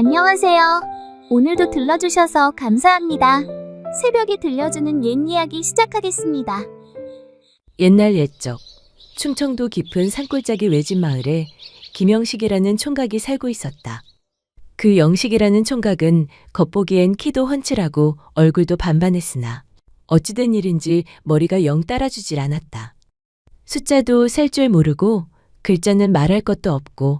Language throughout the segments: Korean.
안녕하세요. 오늘도 들러주셔서 감사합니다. 새벽에 들려주는 옛 이야기 시작하겠습니다. 옛날 옛적 충청도 깊은 산골짜기 외진 마을에 김영식이라는 총각이 살고 있었다. 그 영식이라는 총각은 겉보기엔 키도 훤칠하고 얼굴도 반반했으나 어찌된 일인지 머리가 영 따라주질 않았다. 숫자도 셀 줄 모르고 글자는 말할 것도 없고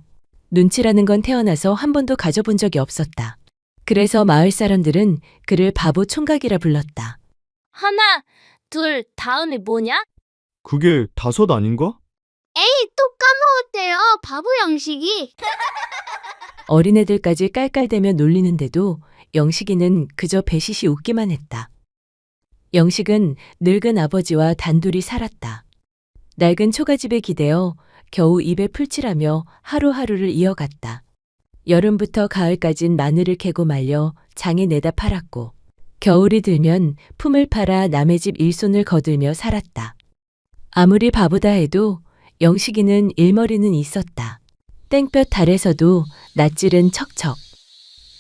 눈치라는 건 태어나서 한 번도 가져본 적이 없었다. 그래서 마을 사람들은 그를 바보 총각이라 불렀다. 하나, 둘, 다음이 뭐냐? 그게 5 아닌가? 에이, 또 까먹었대요. 바보 양식이. 어린애들까지 깔깔대며 놀리는데도 영식이는 그저 배시시 웃기만 했다. 영식은 늙은 아버지와 단둘이 살았다. 낡은 초가집에 기대어 겨우 입에 풀칠하며 하루하루를 이어갔다. 여름부터 가을까진 마늘을 캐고 말려 장에 내다 팔았고 겨울이 들면 품을 팔아 남의 집 일손을 거들며 살았다. 아무리 바보다 해도 영식이는 일머리는 있었다. 땡볕 달에서도 낯질은 척척.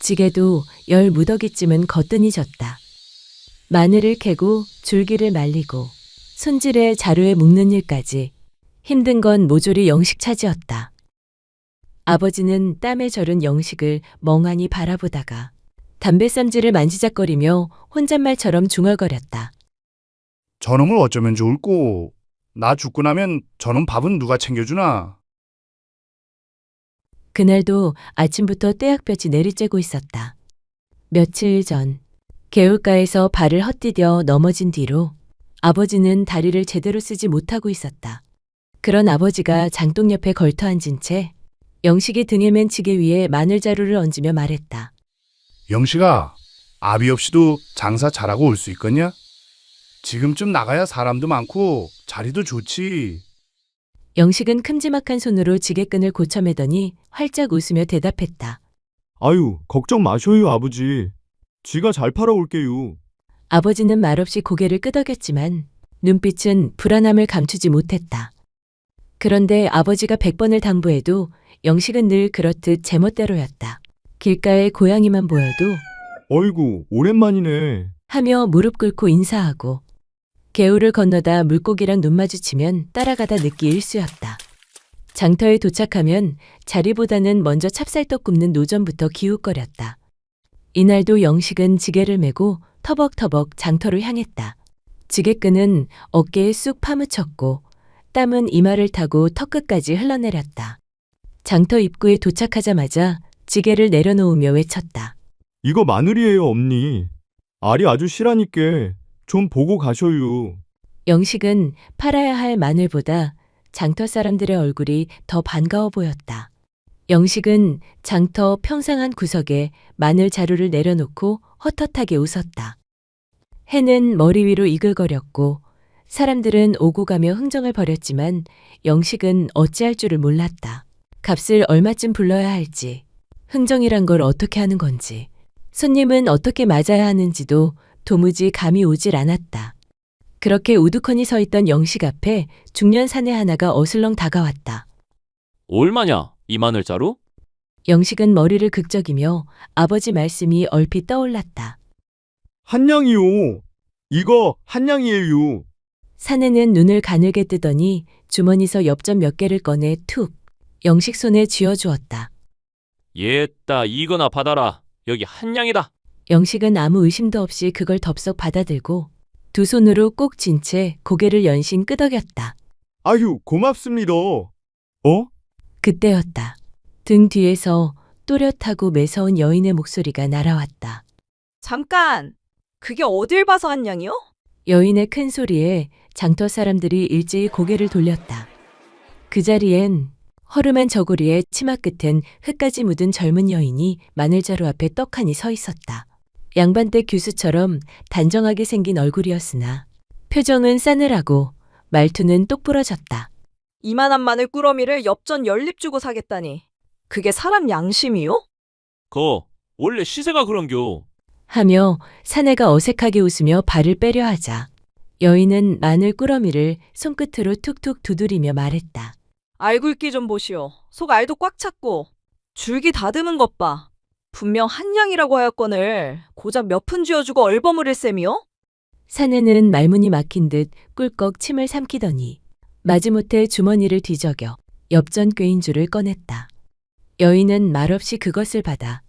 지게도 10 무더기쯤은 거뜬히 졌다. 마늘을 캐고 줄기를 말리고 손질해 자루에 묶는 일까지 힘든 건 모조리 영식 차지였다. 아버지는 땀에 절은 영식을 멍하니 바라보다가 담뱃삼질을 만지작거리며 혼잣말처럼 중얼거렸다. 저놈을 어쩌면 좋을꼬. 나 죽고 나면 저놈 밥은 누가 챙겨주나? 그날도 아침부터 떼약볕이 내리쬐고 있었다. 며칠 전 개울가에서 발을 헛디뎌 넘어진 뒤로 아버지는 다리를 제대로 쓰지 못하고 있었다. 그런 아버지가 장독 옆에 걸터 앉은 채 영식이 등에 맨 지게 위에 마늘자루를 얹으며 말했다. 영식아, 아비 없이도 장사 잘하고 올 수 있겠냐? 지금쯤 나가야 사람도 많고 자리도 좋지. 영식은 큼지막한 손으로 지게끈을 고쳐매더니 활짝 웃으며 대답했다. 아유, 걱정 마셔요, 아버지. 지가 잘 팔아올게요. 아버지는 말없이 고개를 끄덕였지만 눈빛은 불안함을 감추지 못했다. 그런데 아버지가 100번을 당부해도 영식은 늘 그렇듯 제멋대로였다. 길가에 고양이만 보여도 어이구, 오랜만이네. 하며 무릎 꿇고 인사하고 개울을 건너다 물고기랑 눈 마주치면 따라가다 늦기 일쑤였다. 장터에 도착하면 자리보다는 먼저 찹쌀떡 굽는 노점부터 기웃거렸다. 이날도 영식은 지게를 메고 터벅터벅 장터로 향했다. 지게끈은 어깨에 쑥 파묻혔고 땀은 이마를 타고 턱끝까지 흘러내렸다. 장터 입구에 도착하자마자 지게를 내려놓으며 외쳤다. 이거 마늘이에요, 엄니. 알이 아주 실하니께 좀 보고 가셔요. 영식은 팔아야 할 마늘보다 장터 사람들의 얼굴이 더 반가워 보였다. 영식은 장터 평상한 구석에 마늘 자루를 내려놓고 헛헛하게 웃었다. 해는 머리 위로 이글거렸고 사람들은 오고 가며 흥정을 벌였지만 영식은 어찌할 줄을 몰랐다. 값을 얼마쯤 불러야 할지, 흥정이란 걸 어떻게 하는 건지, 손님은 어떻게 맞아야 하는지도 도무지 감이 오질 않았다. 그렇게 우두커니 서 있던 영식 앞에 중년 사내 하나가 어슬렁 다가왔다. 얼마냐, 이 마늘자루? 영식은 머리를 극적이며 아버지 말씀이 얼핏 떠올랐다. 한냥이요. 이거 한냥이에요. 사내는 눈을 가늘게 뜨더니 주머니서 엽전 몇 개를 꺼내 툭 영식 손에 쥐어주었다. 옛다, 이거나 받아라. 여기 한냥이다. 영식은 아무 의심도 없이 그걸 덥석 받아들고 두 손으로 꼭 쥔 채 고개를 연신 끄덕였다. 아유, 고맙습니다. 그때였다. 등 뒤에서 또렷하고 매서운 여인의 목소리가 날아왔다. 잠깐! 그게 어딜 봐서 한냥이요? 여인의 큰 소리에 장터 사람들이 일제히 고개를 돌렸다. 그 자리엔 허름한 저고리에 치마 끝엔 흙까지 묻은 젊은 여인이 마늘자루 앞에 떡하니 서 있었다. 양반댁 교수처럼 단정하게 생긴 얼굴이었으나 표정은 싸늘하고 말투는 똑부러졌다. 이만한 마늘 꾸러미를 엽전 10립 주고 사겠다니. 그게 사람 양심이요? 원래 시세가 그런겨. 하며 사내가 어색하게 웃으며 발을 빼려 하자 여인은 마늘 꾸러미를 손끝으로 툭툭 두드리며 말했다. 알굵기 좀 보시오. 속 알도 꽉 찼고 줄기 다듬은 것 봐. 분명 한양이라고 하였거늘 고작 몇 푼 쥐어주고 얼버무릴 셈이요? 사내는 말문이 막힌 듯 꿀꺽 침을 삼키더니 마지못해 주머니를 뒤적여 엽전 꾀인 줄을 꺼냈다. 여인은 말없이 그것을 받아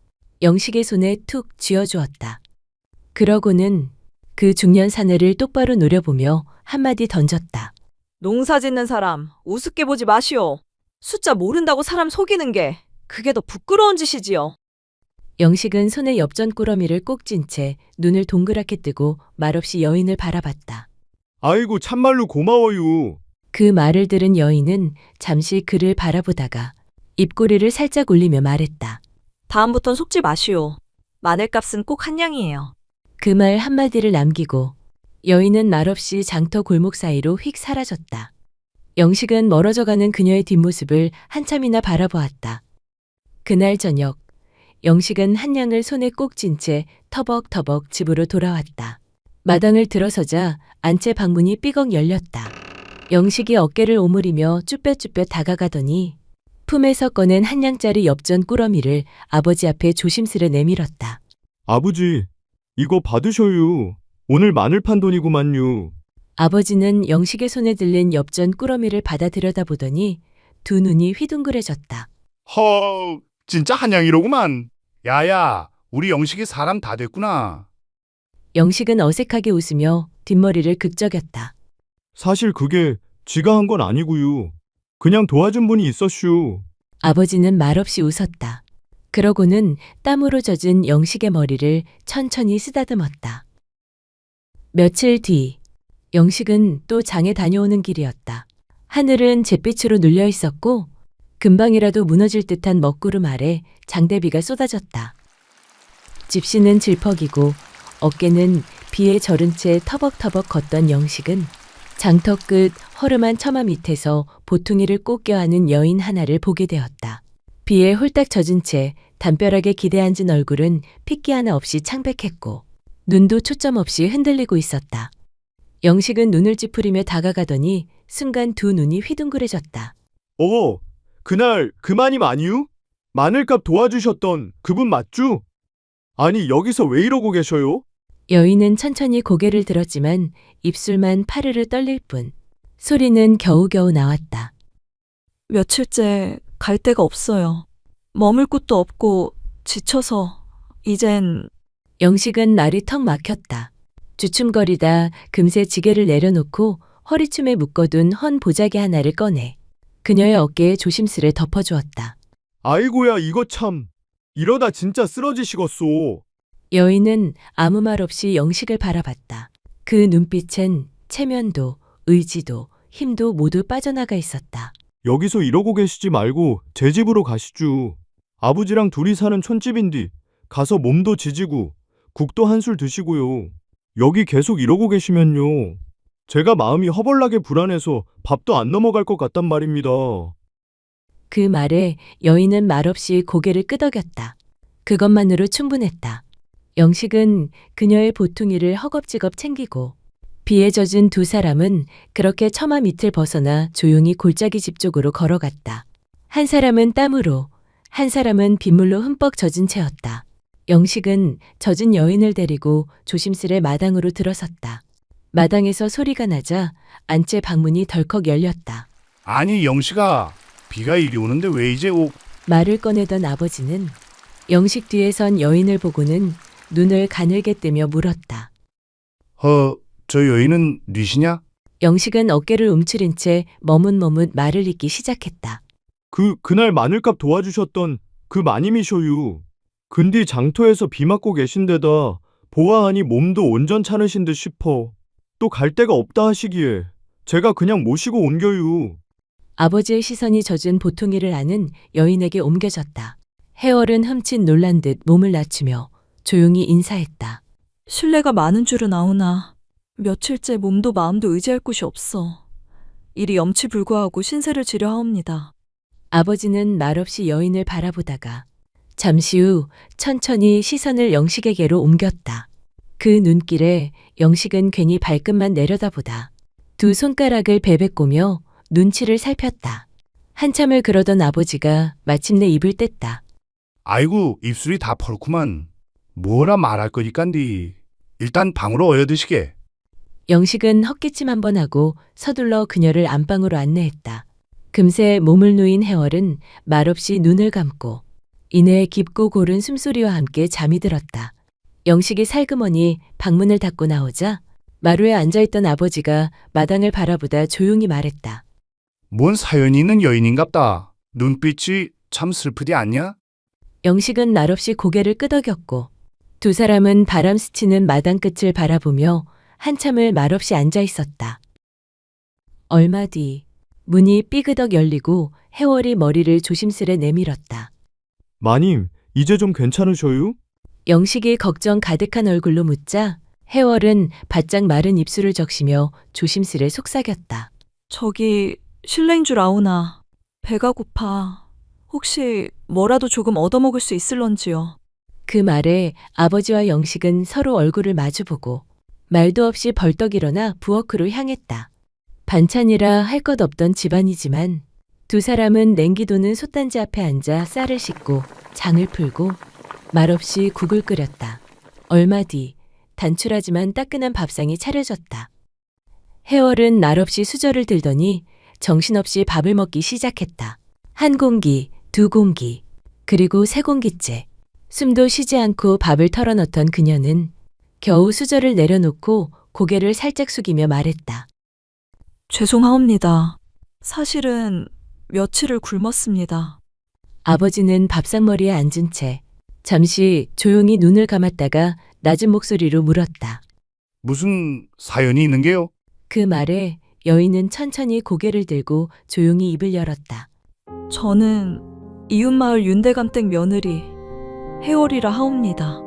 영식의 손에 툭 쥐어주었다. 그러고는 그 중년 사내를 똑바로 노려보며 한마디 던졌다. 농사 짓는 사람 우습게 보지 마시오. 숫자 모른다고 사람 속이는 게 그게 더 부끄러운 짓이지요. 영식은 손에 엽전 꾸러미를 꼭 쥔 채 눈을 동그랗게 뜨고 말없이 여인을 바라봤다. 아이고 참말로 고마워요. 그 말을 들은 여인은 잠시 그를 바라보다가 입꼬리를 살짝 올리며 말했다. 다음부턴 속지 마시오. 마늘값은 꼭 한양이에요. 그 말 한마디를 남기고 여인은 말없이 장터 골목 사이로 휙 사라졌다. 영식은 멀어져가는 그녀의 뒷모습을 한참이나 바라보았다. 그날 저녁 영식은 한양을 손에 꼭 쥔 채 터벅터벅 집으로 돌아왔다. 마당을 들어서자 안채 방문이 삐걱 열렸다. 영식이 어깨를 오므리며 쭈뼛쭈뼛 다가가더니 품에서 꺼낸 한 양짜리 엽전 꾸러미를 아버지 앞에 조심스레 내밀었다. 아버지, 이거 받으셔요. 오늘 마늘 판 돈이구만요. 아버지는 영식의 손에 들린 엽전 꾸러미를 받아 들여다보더니 두 눈이 휘둥그레졌다. 허, 진짜 한양이로구만. 야야, 우리 영식이 사람 다 됐구나. 영식은 어색하게 웃으며 뒷머리를 극적였다. 사실 그게 지가 한 건 아니고요. 그냥 도와준 분이 있었슈. 아버지는 말없이 웃었다. 그러고는 땀으로 젖은 영식의 머리를 천천히 쓰다듬었다. 며칠 뒤 영식은 또 장에 다녀오는 길이었다. 하늘은 잿빛으로 눌려 있었고 금방이라도 무너질 듯한 먹구름 아래 장대비가 쏟아졌다. 집시는 질퍽이고 어깨는 비에 절은 채 터벅터벅 걷던 영식은 장터 끝 허름한 처마 밑에서 보퉁이를 꼭 껴안은 여인 하나를 보게 되었다. 비에 홀딱 젖은 채 담벼락에 기대앉은 얼굴은 핏기 하나 없이 창백했고 눈도 초점 없이 흔들리고 있었다. 영식은 눈을 찌푸리며 다가가더니 순간 두 눈이 휘둥그레졌다. 그날 그 마님 아니유? 마늘값 도와주셨던 그분 맞죠? 아니 여기서 왜 이러고 계셔요? 여인은 천천히 고개를 들었지만 입술만 파르르 떨릴 뿐 소리는 겨우겨우 나왔다. 며칠째 갈 데가 없어요. 머물 곳도 없고 지쳐서 이젠... 영식은 말이 턱 막혔다. 주춤거리다 금세 지게를 내려놓고 허리춤에 묶어둔 헌 보자기 하나를 꺼내 그녀의 어깨에 조심스레 덮어주었다. 아이고야 이거 참. 이러다 진짜 쓰러지시겠소. 여인은 아무 말 없이 영식을 바라봤다. 그 눈빛엔 체면도 의지도 힘도 모두 빠져나가 있었다. 여기서 이러고 계시지 말고 제 집으로 가시죠. 아버지랑 둘이 사는 촌집인디 가서 몸도 지지고 국도 한술 드시고요. 여기 계속 이러고 계시면요. 제가 마음이 허벌나게 불안해서 밥도 안 넘어갈 것 같단 말입니다. 그 말에 여인은 말없이 고개를 끄덕였다. 그것만으로 충분했다. 영식은 그녀의 보퉁이를 허겁지겁 챙기고 비에 젖은 두 사람은 그렇게 처마 밑을 벗어나 조용히 골짜기 집 쪽으로 걸어갔다. 한 사람은 땀으로, 한 사람은 빗물로 흠뻑 젖은 채였다. 영식은 젖은 여인을 데리고 조심스레 마당으로 들어섰다. 마당에서 소리가 나자 안채 방문이 덜컥 열렸다. 아니 영식아, 비가 이리 오는데 왜 이제 말을 꺼내던 아버지는 영식 뒤에 선 여인을 보고는 눈을 가늘게 뜨며 물었다. 저 여인은 뉘시냐? 영식은 어깨를 움츠린 채 머뭇머뭇 말을 잇기 시작했다. 그날 마늘값 도와주셨던 그 마님이셔유. 근디 장터에서 비 맞고 계신 데다 보아하니 몸도 온전 차르신 듯 싶어. 또 갈 데가 없다 하시기에 제가 그냥 모시고 옮겨유. 아버지의 시선이 젖은 보퉁이를 안은 여인에게 옮겨졌다. 해월은 흠칫 놀란 듯 몸을 낮추며 조용히 인사했다. 신뢰가 많은 줄은 아오나 며칠째 몸도 마음도 의지할 곳이 없어. 일이 염치불구하고 신세를 지려 하옵니다. 아버지는 말없이 여인을 바라보다가 잠시 후 천천히 시선을 영식에게로 옮겼다. 그 눈길에 영식은 괜히 발끝만 내려다보다 두 손가락을 베베꼬며 눈치를 살폈다. 한참을 그러던 아버지가 마침내 입을 뗐다. 아이고, 입술이 다 펄구만. 뭐라 말할 거니깐디. 일단 방으로 어여 드시게. 영식은 헛기침 한 번 하고 서둘러 그녀를 안방으로 안내했다. 금세 몸을 누인 해월은 말없이 눈을 감고 이내 깊고 고른 숨소리와 함께 잠이 들었다. 영식이 살그머니 방문을 닫고 나오자 마루에 앉아있던 아버지가 마당을 바라보다 조용히 말했다. 뭔 사연이 있는 여인인갑다. 눈빛이 참 슬프디 않냐? 영식은 말없이 고개를 끄덕였고 두 사람은 바람 스치는 마당 끝을 바라보며 한참을 말없이 앉아 있었다. 얼마 뒤 문이 삐그덕 열리고 해월이 머리를 조심스레 내밀었다. 마님, 이제 좀 괜찮으셔요? 영식이 걱정 가득한 얼굴로 묻자 해월은 바짝 마른 입술을 적시며 조심스레 속삭였다. 저기 실례인 줄 아오나 배가 고파. 혹시 뭐라도 조금 얻어먹을 수 있을런지요. 그 말에 아버지와 영식은 서로 얼굴을 마주보고 말도 없이 벌떡 일어나 부엌으로 향했다. 반찬이라 할 것 없던 집안이지만 두 사람은 냉기 도는 솥단지 앞에 앉아 쌀을 씻고 장을 풀고 말없이 국을 끓였다. 얼마 뒤 단출하지만 따끈한 밥상이 차려졌다. 해월은 말없이 수저를 들더니 정신없이 밥을 먹기 시작했다. 한 공기, 두 공기, 그리고 세 공기째. 숨도 쉬지 않고 밥을 털어넣던 그녀는 겨우 수저를 내려놓고 고개를 살짝 숙이며 말했다. 죄송하옵니다. 사실은 며칠을 굶었습니다. 아버지는 밥상머리에 앉은 채 잠시 조용히 눈을 감았다가 낮은 목소리로 물었다. 무슨 사연이 있는 게요? 그 말에 여인은 천천히 고개를 들고 조용히 입을 열었다. 저는 이웃마을 윤대감댁 며느리 해월이라 하옵니다.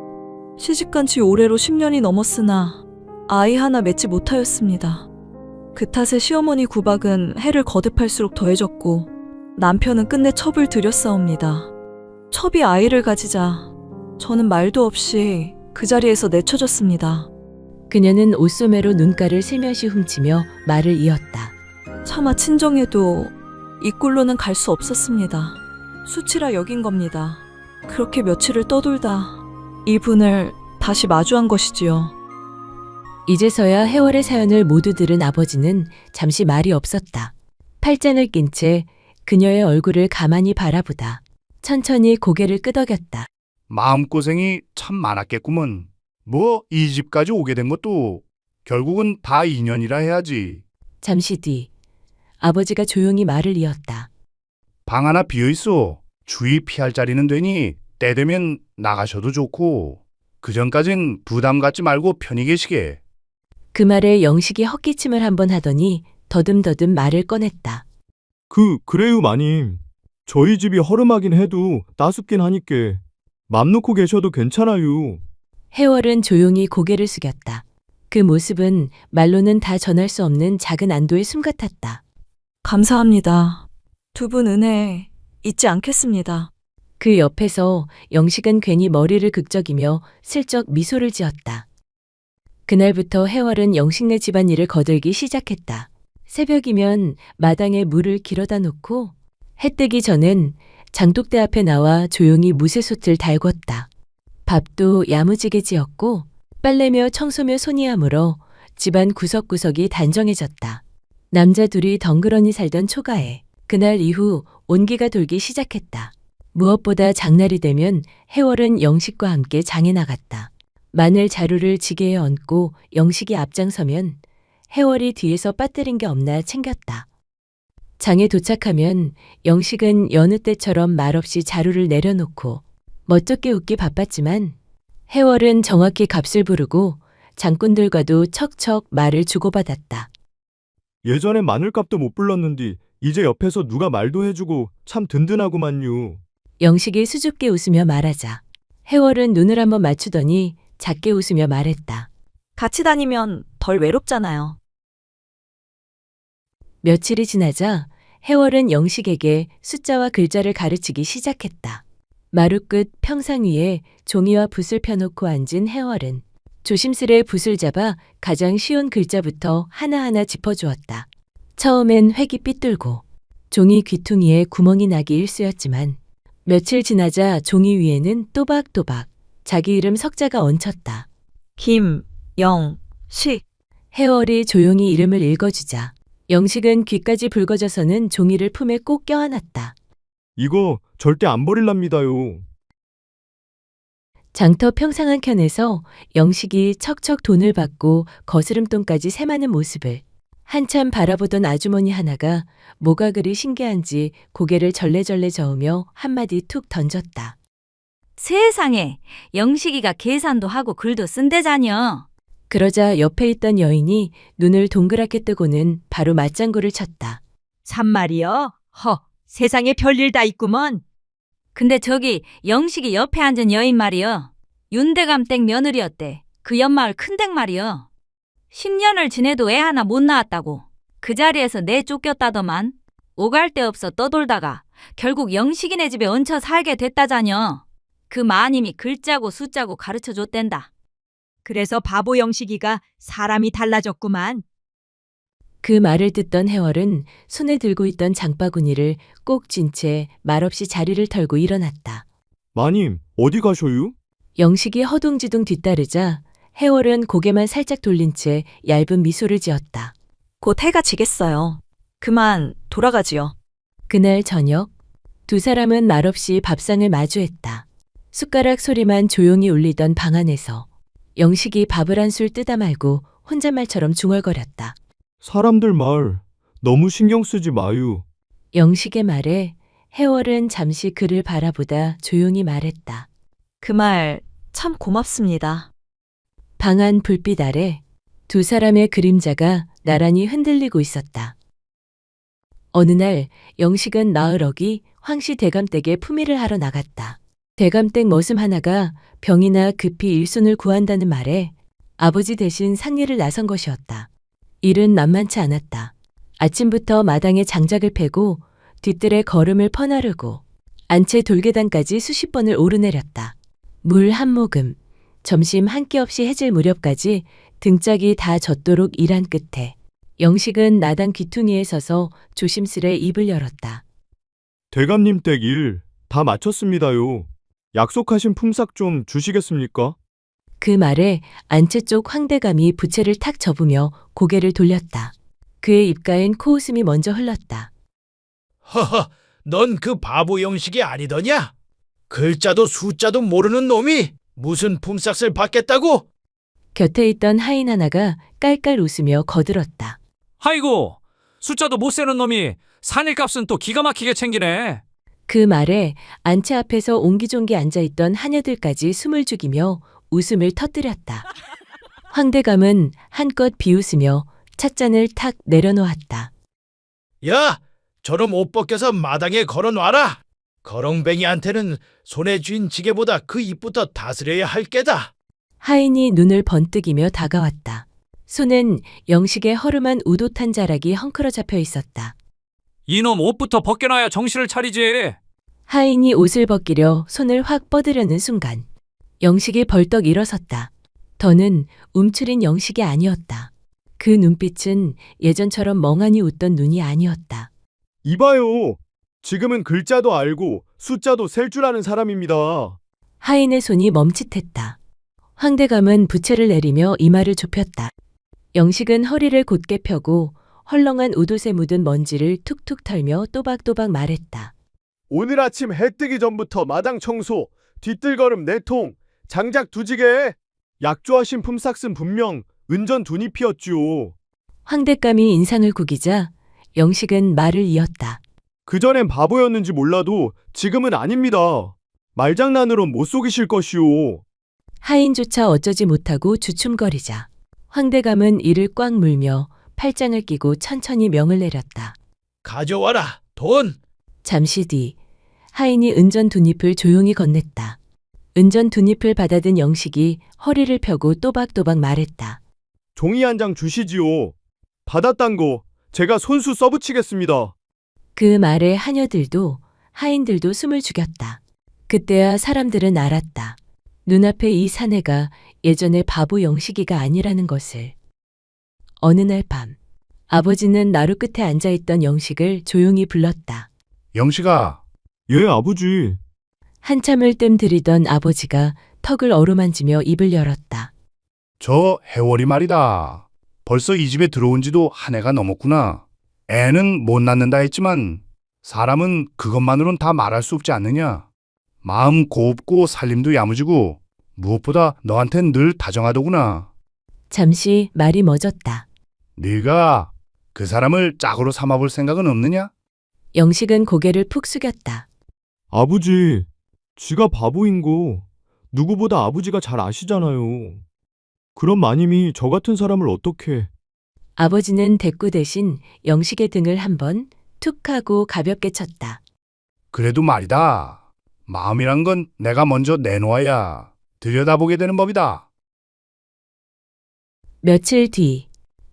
시집간 지 올해로 10년이 넘었으나 아이 하나 맺지 못하였습니다. 그 탓에 시어머니 구박은 해를 거듭할수록 더해졌고 남편은 끝내 첩을 들였사옵니다. 첩이 아이를 가지자 저는 말도 없이 그 자리에서 내쳐졌습니다. 그녀는 옷소매로 눈가를 슬며시 훔치며 말을 이었다. 차마 친정에도 이 꼴로는 갈 수 없었습니다. 수치라 여긴 겁니다. 그렇게 며칠을 떠돌다 이분을 다시 마주한 것이지요. 이제서야 해월의 사연을 모두 들은 아버지는 잠시 말이 없었다. 팔짱을 낀 채 그녀의 얼굴을 가만히 바라보다 천천히 고개를 끄덕였다. 마음고생이 참 많았겠구먼. 뭐 이 집까지 오게 된 것도 결국은 다 인연이라 해야지. 잠시 뒤 아버지가 조용히 말을 이었다. 방 하나 비어있어. 주의 피할 자리는 되니 때 되면 나가셔도 좋고 그전까진 부담 갖지 말고 편히 계시게. 그 말에 영식이 헛기침을 한번 하더니 더듬더듬 말을 꺼냈다. 그래요, 마님. 저희 집이 허름하긴 해도 따숩긴 하니께 맘 놓고 계셔도 괜찮아요. 해월은 조용히 고개를 숙였다. 그 모습은 말로는 다 전할 수 없는 작은 안도의 숨 같았다. 감사합니다. 두 분 은혜 잊지 않겠습니다. 그 옆에서 영식은 괜히 머리를 극적이며 슬쩍 미소를 지었다. 그날부터 해월은 영식네 집안일을 거들기 시작했다. 새벽이면 마당에 물을 길어다 놓고 해 뜨기 전엔 장독대 앞에 나와 조용히 무쇠솥을 달궜다. 밥도 야무지게 지었고 빨래며 청소며 손이 아물어 집안 구석구석이 단정해졌다. 남자 둘이 덩그러니 살던 초가에 그날 이후 온기가 돌기 시작했다. 무엇보다 장날이 되면 해월은 영식과 함께 장에 나갔다. 마늘 자루를 지게에 얹고 영식이 앞장서면 해월이 뒤에서 빠뜨린 게 없나 챙겼다. 장에 도착하면 영식은 여느 때처럼 말없이 자루를 내려놓고 멋쩍게 웃기 바빴지만 해월은 정확히 값을 부르고 장꾼들과도 척척 말을 주고받았다. 예전에 마늘값도 못 불렀는디 이제 옆에서 누가 말도 해주고 참 든든하구만요. 영식이 수줍게 웃으며 말하자 해월은 눈을 한번 맞추더니 작게 웃으며 말했다. 같이 다니면 덜 외롭잖아요. 며칠이 지나자 해월은 영식에게 숫자와 글자를 가르치기 시작했다. 마루 끝 평상 위에 종이와 붓을 펴놓고 앉은 해월은 조심스레 붓을 잡아 가장 쉬운 글자부터 하나하나 짚어주었다. 처음엔 획이 삐뚤고 종이 귀퉁이에 구멍이 나기 일쑤였지만 며칠 지나자 종이 위에는 또박또박 자기 이름 석자가 얹혔다. 김영식. 해월이 조용히 이름을 읽어주자 영식은 귀까지 붉어져서는 종이를 품에 꼭 껴안았다. 이거 절대 안 버릴랍니다요. 장터 평상 한켠에서 영식이 척척 돈을 받고 거스름돈까지 세마는 모습을 한참 바라보던 아주머니 하나가 뭐가 그리 신기한지 고개를 절레절레 저으며 한마디 툭 던졌다. 세상에, 영식이가 계산도 하고 글도 쓴대자녀. 그러자 옆에 있던 여인이 눈을 동그랗게 뜨고는 바로 맞장구를 쳤다. 참말이여? 세상에 별일 다 있구먼. 근데 저기 영식이 옆에 앉은 여인 말이여. 윤대감 댁 며느리였대. 그 옆마을 큰댁 말이여. 10년을 지내도 애 하나 못 낳았다고. 그 자리에서 내쫓겼다더만. 오갈 데 없어 떠돌다가 결국 영식이네 집에 얹혀 살게 됐다자녀. 그 마님이 글자고 숫자고 가르쳐줬댄다. 그래서 바보 영식이가 사람이 달라졌구만. 그 말을 듣던 해월은 손에 들고 있던 장바구니를 꼭 쥔 채 말없이 자리를 털고 일어났다. 마님, 어디 가셔요? 영식이 허둥지둥 뒤따르자 해월은 고개만 살짝 돌린 채 얇은 미소를 지었다. 곧 해가 지겠어요. 그만 돌아가지요. 그날 저녁 두 사람은 말없이 밥상을 마주했다. 숟가락 소리만 조용히 울리던 방 안에서 영식이 밥을 한 술 뜨다 말고 혼잣말처럼 중얼거렸다. 사람들 말 너무 신경 쓰지 마유. 영식의 말에 해월은 잠시 그를 바라보다 조용히 말했다. 그 말 참 고맙습니다. 방 안 불빛 아래 두 사람의 그림자가 나란히 흔들리고 있었다. 어느 날 영식은 나으럭이 황씨 대감댁에 품위를 하러 나갔다. 대감댁 머슴 하나가 병이나 급히 일손을 구한다는 말에 아버지 대신 상리를 나선 것이었다. 일은 만만치 않았다. 아침부터 마당에 장작을 패고 뒤뜰에 거름을 퍼나르고 안채 돌계단까지 수십 번을 오르내렸다. 물 한 모금, 점심 한 끼 없이 해질 무렵까지 등짝이 다 젖도록 일한 끝에 영식은 나당 귀퉁이에 서서 조심스레 입을 열었다. 대감님 댁 일 다 마쳤습니다요. 약속하신 품삯 좀 주시겠습니까? 그 말에 안채 쪽 황대감이 부채를 탁 접으며 고개를 돌렸다. 그의 입가엔 코웃음이 먼저 흘렀다. 허허, 넌 그 바보 영식이 아니더냐? 글자도 숫자도 모르는 놈이 무슨 품삯을 받겠다고? 곁에 있던 하인 하나가 깔깔 웃으며 거들었다. 아이고, 숫자도 못 세는 놈이 산일값은 또 기가 막히게 챙기네. 그 말에 안채 앞에서 옹기종기 앉아있던 하녀들까지 숨을 죽이며 웃음을 터뜨렸다. 황대감은 한껏 비웃으며 찻잔을 탁 내려놓았다. 야, 저놈 옷 벗겨서 마당에 걸어놔라. 거렁뱅이한테는 손에 쥔 지게보다 그 입부터 다스려야 할 게다. 하인이 눈을 번뜩이며 다가왔다. 손엔 영식의 허름한 우도탄 자락이 헝클어 잡혀 있었다. 이놈 옷부터 벗겨놔야 정신을 차리지. 하인이 옷을 벗기려 손을 확 뻗으려는 순간 영식이 벌떡 일어섰다. 더는 움츠린 영식이 아니었다. 그 눈빛은 예전처럼 멍하니 웃던 눈이 아니었다. 이봐요. 지금은 글자도 알고 숫자도 셀 줄 아는 사람입니다. 하인의 손이 멈칫했다. 황대감은 부채를 내리며 이마를 좁혔다. 영식은 허리를 곧게 펴고 헐렁한 우옷에 묻은 먼지를 툭툭 털며 또박또박 말했다. 오늘 아침 해 뜨기 전부터 마당 청소, 뒤뜰걸음 4통, 장작 2지게. 약조하신 품삯은 분명 은전 2잎이었지요. 황대감이 인상을 구기자 영식은 말을 이었다. 그전엔 바보였는지 몰라도 지금은 아닙니다. 말장난으론 못 속이실 것이오. 하인조차 어쩌지 못하고 주춤거리자 황대감은 이를 꽉 물며 팔짱을 끼고 천천히 명을 내렸다. 가져와라, 돈. 잠시 뒤 하인이 은전 2잎을 조용히 건넸다. 은전 2잎을 받아든 영식이 허리를 펴고 또박또박 말했다. 종이 한 장 주시지요. 받았단 거 제가 손수 써붙이겠습니다. 그 말에 하녀들도 하인들도 숨을 죽였다. 그때야 사람들은 알았다. 눈앞에 이 사내가 예전의 바보 영식이가 아니라는 것을. 어느 날 밤 아버지는 나루 끝에 앉아있던 영식을 조용히 불렀다. 영식아, 예, 아버지. 한참을 뜸들이던 아버지가 턱을 어루만지며 입을 열었다. 저 해월이 말이다. 벌써 이 집에 들어온 지도 한 해가 넘었구나. 애는 못 낳는다 했지만 사람은 그것만으론 다 말할 수 없지 않느냐. 마음 곱고 살림도 야무지고 무엇보다 너한텐 늘 다정하더구나. 잠시 말이 멎었다. 네가 그 사람을 짝으로 삼아볼 생각은 없느냐? 영식은 고개를 푹 숙였다. 아버지, 지가 바보인 거 누구보다 아버지가 잘 아시잖아요. 그런 마님이 저 같은 사람을 어떻게... 아버지는 대꾸 대신 영식의 등을 한번 툭 하고 가볍게 쳤다. 그래도 말이다. 마음이란 건 내가 먼저 내놓아야 들여다보게 되는 법이다. 며칠 뒤,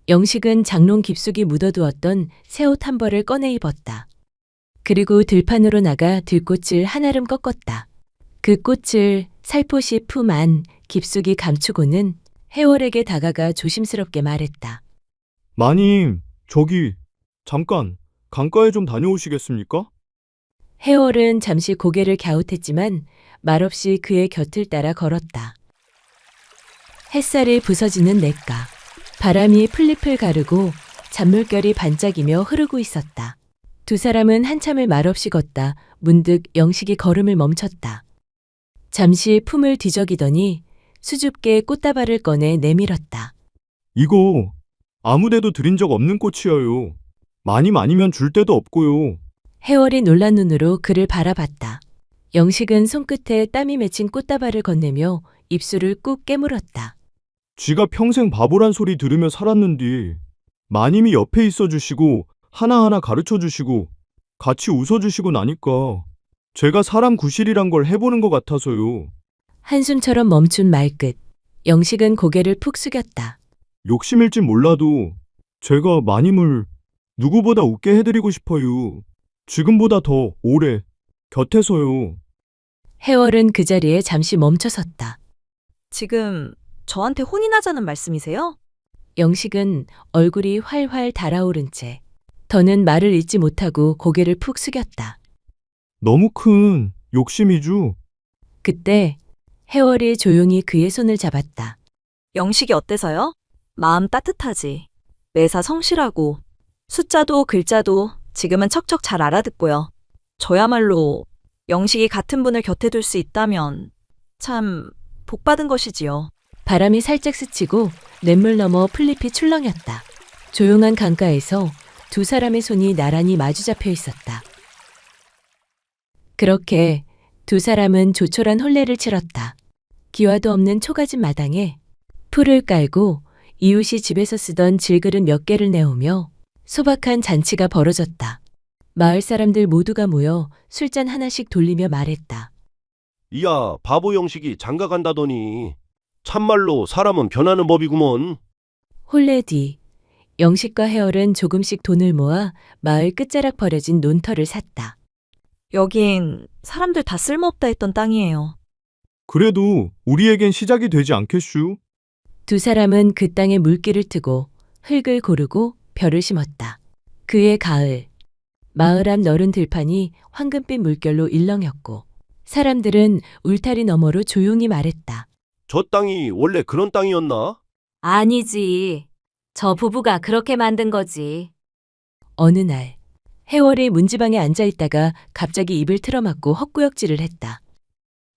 영식은 장롱 깊숙이 묻어두었던 새 옷 한 벌을 꺼내 입었다. 그리고 들판으로 나가 들꽃을 한아름 꺾었다. 그 꽃을 살포시 품 안 깊숙이 감추고는 해월에게 다가가 조심스럽게 말했다. 마님, 저기 잠깐 강가에 좀 다녀오시겠습니까? 해월은 잠시 고개를 갸웃했지만 말없이 그의 곁을 따라 걸었다. 햇살이 부서지는 냇가, 바람이 풀잎을 가르고 잔물결이 반짝이며 흐르고 있었다. 두 사람은 한참을 말없이 걷다 문득 영식이 걸음을 멈췄다. 잠시 품을 뒤적이더니 수줍게 꽃다발을 꺼내 내밀었다. 이거 아무데도 드린 적 없는 꽃이에요. 마님 아니면 줄 데도 없고요. 해월이 놀란 눈으로 그를 바라봤다. 영식은 손끝에 땀이 맺힌 꽃다발을 건네며 입술을 꾹 깨물었다. 쥐가 평생 바보란 소리 들으며 살았는디 마님이 옆에 있어 주시고 하나하나 가르쳐 주시고 같이 웃어 주시고 나니까 제가 사람 구실이란 걸 해보는 것 같아서요. 한숨처럼 멈춘 말끝, 영식은 고개를 푹 숙였다. 욕심일진 몰라도 제가 마님을 누구보다 웃게 해드리고 싶어요. 지금보다 더 오래 곁에서요. 해월은 그 자리에 잠시 멈춰섰다. 지금 저한테 혼인하자는 말씀이세요? 영식은 얼굴이 활활 달아오른 채 더는 말을 잇지 못하고 고개를 푹 숙였다. 너무 큰 욕심이죠. 그때 해월이 조용히 그의 손을 잡았다. 영식이 어때서요? 마음 따뜻하지. 매사 성실하고 숫자도 글자도 지금은 척척 잘 알아듣고요. 저야말로 영식이 같은 분을 곁에 둘 수 있다면 참 복받은 것이지요. 바람이 살짝 스치고 냇물 너머 풀잎이 출렁였다. 조용한 강가에서 두 사람의 손이 나란히 마주 잡혀 있었다. 그렇게 두 사람은 조촐한 혼례를 치렀다. 기와도 없는 초가집 마당에 풀을 깔고 이웃이 집에서 쓰던 질그릇 몇 개를 내오며 소박한 잔치가 벌어졌다. 마을 사람들 모두가 모여 술잔 하나씩 돌리며 말했다. 이야, 바보 영식이 장가 간다더니 참말로 사람은 변하는 법이구먼. 혼례 뒤 영식과 해월은 조금씩 돈을 모아 마을 끝자락 버려진 논터를 샀다. 여긴 사람들 다 쓸모없다 했던 땅이에요. 그래도 우리에겐 시작이 되지 않겠슈? 두 사람은 그 땅에 물기를 트고 흙을 고르고 벼를 심었다. 그해 가을, 마을 앞 너른 들판이 황금빛 물결로 일렁였고 사람들은 울타리 너머로 조용히 말했다. 저 땅이 원래 그런 땅이었나? 아니지. 저 부부가 그렇게 만든 거지. 어느 날 해월이 문지방에 앉아 있다가 갑자기 입을 틀어막고 헛구역질을 했다.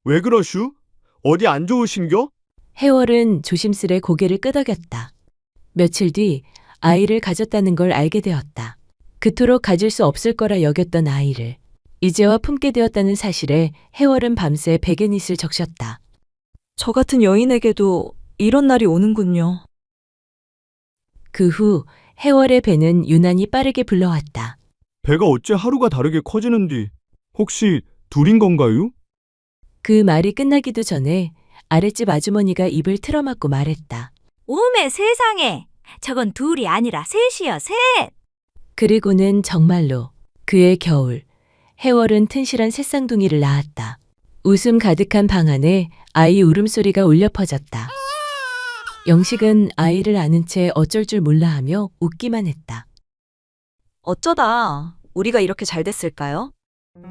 왜 그러슈? 어디 안 좋으신겨? 해월은 조심스레 고개를 끄덕였다. 며칠 뒤 아이를 가졌다는 걸 알게 되었다. 그토록 가질 수 없을 거라 여겼던 아이를 이제와 품게 되었다는 사실에 해월은 밤새 베갯잇을 적셨다. 저 같은 여인에게도 이런 날이 오는군요. 그 후 해월의 배는 유난히 빠르게 불러왔다. 배가 어째 하루가 다르게 커지는디 혹시 둘인 건가요? 그 말이 끝나기도 전에 아랫집 아주머니가 입을 틀어막고 말했다. 오메 세상에! 저건 둘이 아니라 셋이여, 셋! 그리고는 정말로 그의 겨울, 해월은 튼실한 새쌍둥이를 낳았다. 웃음 가득한 방 안에 아이 울음소리가 울려 퍼졌다. 영식은 아이를 아는 채 어쩔 줄 몰라 하며 웃기만 했다. 어쩌다 우리가 이렇게 잘 됐을까요?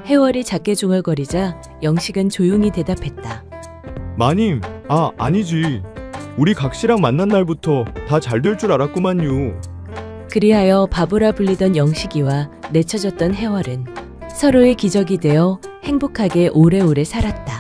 해월이 작게 중얼거리자 영식은 조용히 대답했다. 마님, 아니지. 우리 각시랑 만난 날부터 다 잘 될 줄 알았구만요. 그리하여 바보라 불리던 영식이와 내쳐졌던 해월은 서로의 기적이 되어 행복하게 오래오래 살았다.